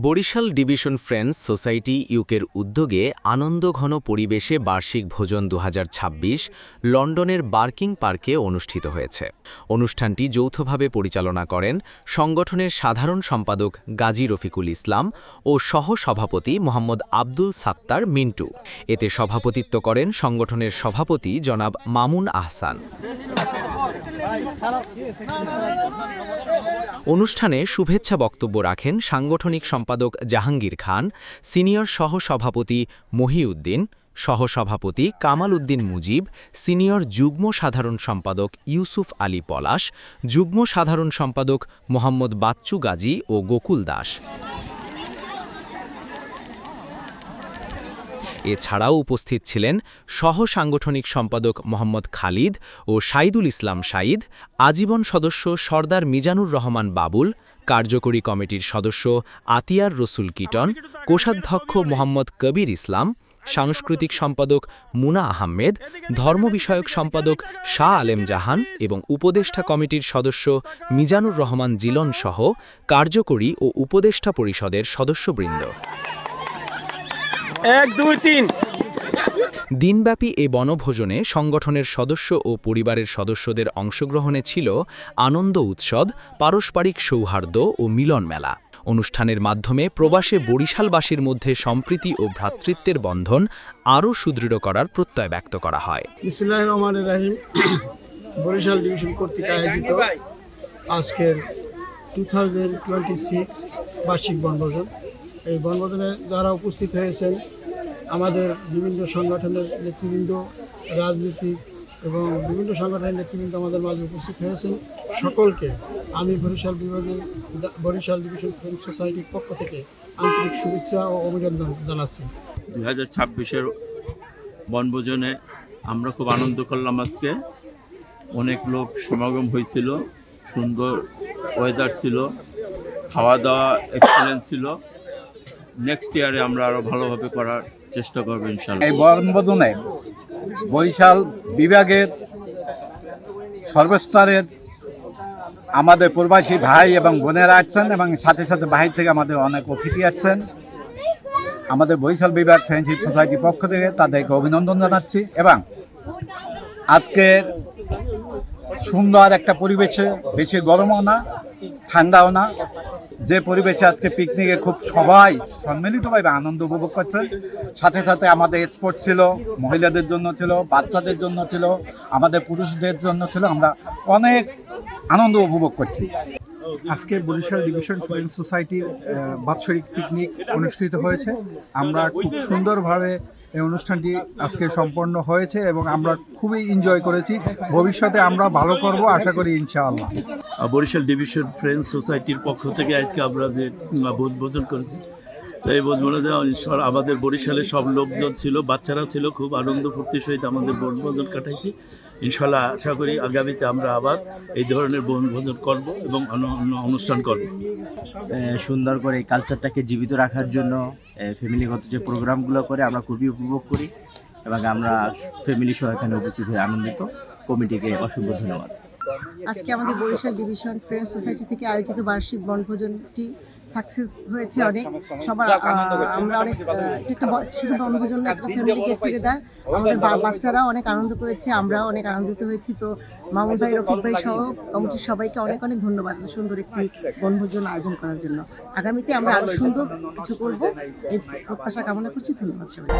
Barishal division friends society ইউকের উদ্যোগে আনন্দঘন পরিবেশে বার্ষিক ভোজন ২০২৬ লন্ডনের বার্কিং পার্কে অনুষ্ঠিত হয়েছে। অনুষ্ঠানটি যৌথভাবে পরিচালনা করেন সংগঠনের সাধারণ সম্পাদক গাজী রফিকুল ইসলাম ও সহ-সভাপতি মোহাম্মদ আব্দুল সাত্তার মিন্টু। এতে সভাপতিত্ব করেন সংগঠনের সভাপতি জনাব মামুন আহসান। অনুষ্ঠানে শুভেচ্ছা বক্তব্য রাখেন সাংগঠনিক সম্পাদক জাহাঙ্গীর খান, সিনিয়র সহ-সভাপতি মহিউদ্দিন, সহ-সভাপতি কামাল উদ্দিন মুজিব, সিনিয়র যুগ্ম সাধারণ সম্পাদক ইউসুফ আলী পলাশ, যুগ্ম সাধারণ সম্পাদক মোহাম্মদ বাচ্চু গাজী ও গোকুল দাস। এছাড়াও উপস্থিত ছিলেন সহ-সাংগঠনিক সম্পাদক মোহাম্মদ খালিদ ও সাইদুল ইসলাম সাইদ, আজীবন সদস্য সরদার মিজানুর রহমান বাবুল, কার্যকরী কমিটির সদস্য আতিয়ার রসুল কিটন, কোষাধ্যক্ষ মোহাম্মদ কবির ইসলাম, সাংস্কৃতিক সম্পাদক মুনা আহমেদ, ধর্ম বিষয়ক সম্পাদক শাহ আলেম জাহান এবং উপদেষ্টা কমিটির সদস্য মিজানুর রহমান জিলন সহ কার্যকরী ও উপদেষ্টা পরিষদের সদস্যবৃন্দ। 1 2 3 দিনব্যাপী এ বনভোজনে সংগঠনের সদস্য ও পরিবারের সদস্যদের অংশগ্রহণে ছিল আনন্দ উৎসব, পারস্পরিক সৌহার্দ্য ও মিলন মেলা। অনুষ্ঠানের মাধ্যমে প্রবাসে বরিশালবাসীর মধ্যে সম্প্রীতি ও ভ্রাতৃত্বের বন্ধন আরও সুদৃঢ় করার প্রত্যয় ব্যক্ত করা হয়। বিসমিল্লাহির রহমানির রহিম। বরিশাল ডিভিশন কর্তৃক আয়োজিত আজকের 2026 বার্ষিক বনভোজন। এই বনভোজনে যারা উপস্থিত হয়েছেন আমাদের বিভিন্ন সংগঠনের নেতৃবৃন্দ, রাজনীতিক এবং বিভিন্ন সংগঠনের নেতৃবৃন্দ আমাদের মাঝে উপস্থিত হয়েছেন। সকলকে আমি বরিশাল ডিভিশন ফ্রেন্ডস সোসাইটির পক্ষ থেকে আন্তরিক শুভেচ্ছা ও অভিনন্দন জানাচ্ছি। 2026-এর বনভোজনে আমরা খুব আনন্দ করলাম। আজকে অনেক লোক সমাগম হয়েছিল, সুন্দর ওয়েদার ছিল, খাওয়া দাওয়া এক্সেলেন্ট ছিল। নেক্সট ইয়ারে আমরা আরও ভালোভাবে করার চেষ্টা করবো ইনশাআল্লাহ। এই বনভোজনে বরিশাল বিভাগের সর্বস্তরের আমাদের প্রবাসী ভাই এবং বোনেরা আছেন এবং সাথে সাথে বাহির থেকে আমাদের অনেক অতিথি আছেন। আমাদের বরিশাল বিভাগ ফ্রেন্ডশিপ সোসাইটির পক্ষ থেকে তাদেরকে অভিনন্দন জানাচ্ছি এবং আজকের সুন্দর একটা পরিবেশে, বেশি গরমও না ঠান্ডাও না, যে পরিবেশে আজকে পিকনিকে খুব সবাই সম্মিলিতভাবে আনন্দ উপভোগ করছেন। সাথে সাথে আমাদের স্পোর্ট ছিল, মহিলাদের জন্য ছিল, বাচ্চাদের জন্য ছিল, আমাদের পুরুষদের জন্য ছিল। আমরা অনেক আনন্দ উপভোগ করছি। আজকের বরিশাল ডিভিশন ফ্রেন্ডস সোসাইটির বাৎসরিক পিকনিক অনুষ্ঠিত হয়েছে। আমরা খুব সুন্দরভাবে এই অনুষ্ঠানটি আজকে সম্পন্ন হয়েছে এবং আমরা খুবই এনজয় করেছি। ভবিষ্যতে আমরা ভালো করব আশা করি ইনশাআল্লাহ। বরিশাল ডিভিশন ফ্রেন্ডস সোসাইটির পক্ষ থেকে আজকে আমরা যে বনভোজন করেছি, তো এই বনভোজনে আমাদের বরিশালের সব লোকজন ছিল, বাচ্চারা ছিল, খুব আনন্দ ফুর্তির সহিত আমাদের বনভোজন কাটাইছি। ইনশাআল্লাহ আশা করি আগামীতে আমরা আবার এই ধরনের বনভোজন করব এবং অনুষ্ঠান করব। সুন্দর করে এই কালচারটাকে জীবিত রাখার জন্য ফ্যামিলিগত যে প্রোগ্রামগুলো করে আমরা খুবই উপভোগ করি এবং আমরা ফ্যামিলি সহ এখানে উপস্থিত হয়ে আনন্দিত। কমিটিকে অসংখ্য ধন্যবাদ। আজকে আমাদের বরিশাল ডিভিশন ফ্রেন্ডস সোসাইটি থেকে আয়োজিত বার্ষিক বনভোজনটি সাকসেস হয়েছে অনেক। সবার আমরা অনেক একটা শুধু বনভোজন না, একটা ফ্যামিলি গেট টুগেদার। আমাদের বাচ্চারা অনেক আনন্দ করেছে, আমরাও অনেক আনন্দিত হয়েছি। তো মামুন ভাই, রফিক ভাই সহ কমিটির সবাইকে অনেক অনেক ধন্যবাদ সুন্দর একটি বনভোজন আয়োজন করার জন্য। আগামীতে আমরা আরও সুন্দর কিছু করব এই প্রত্যাশা কামনা করছি। ধন্যবাদ সবাই।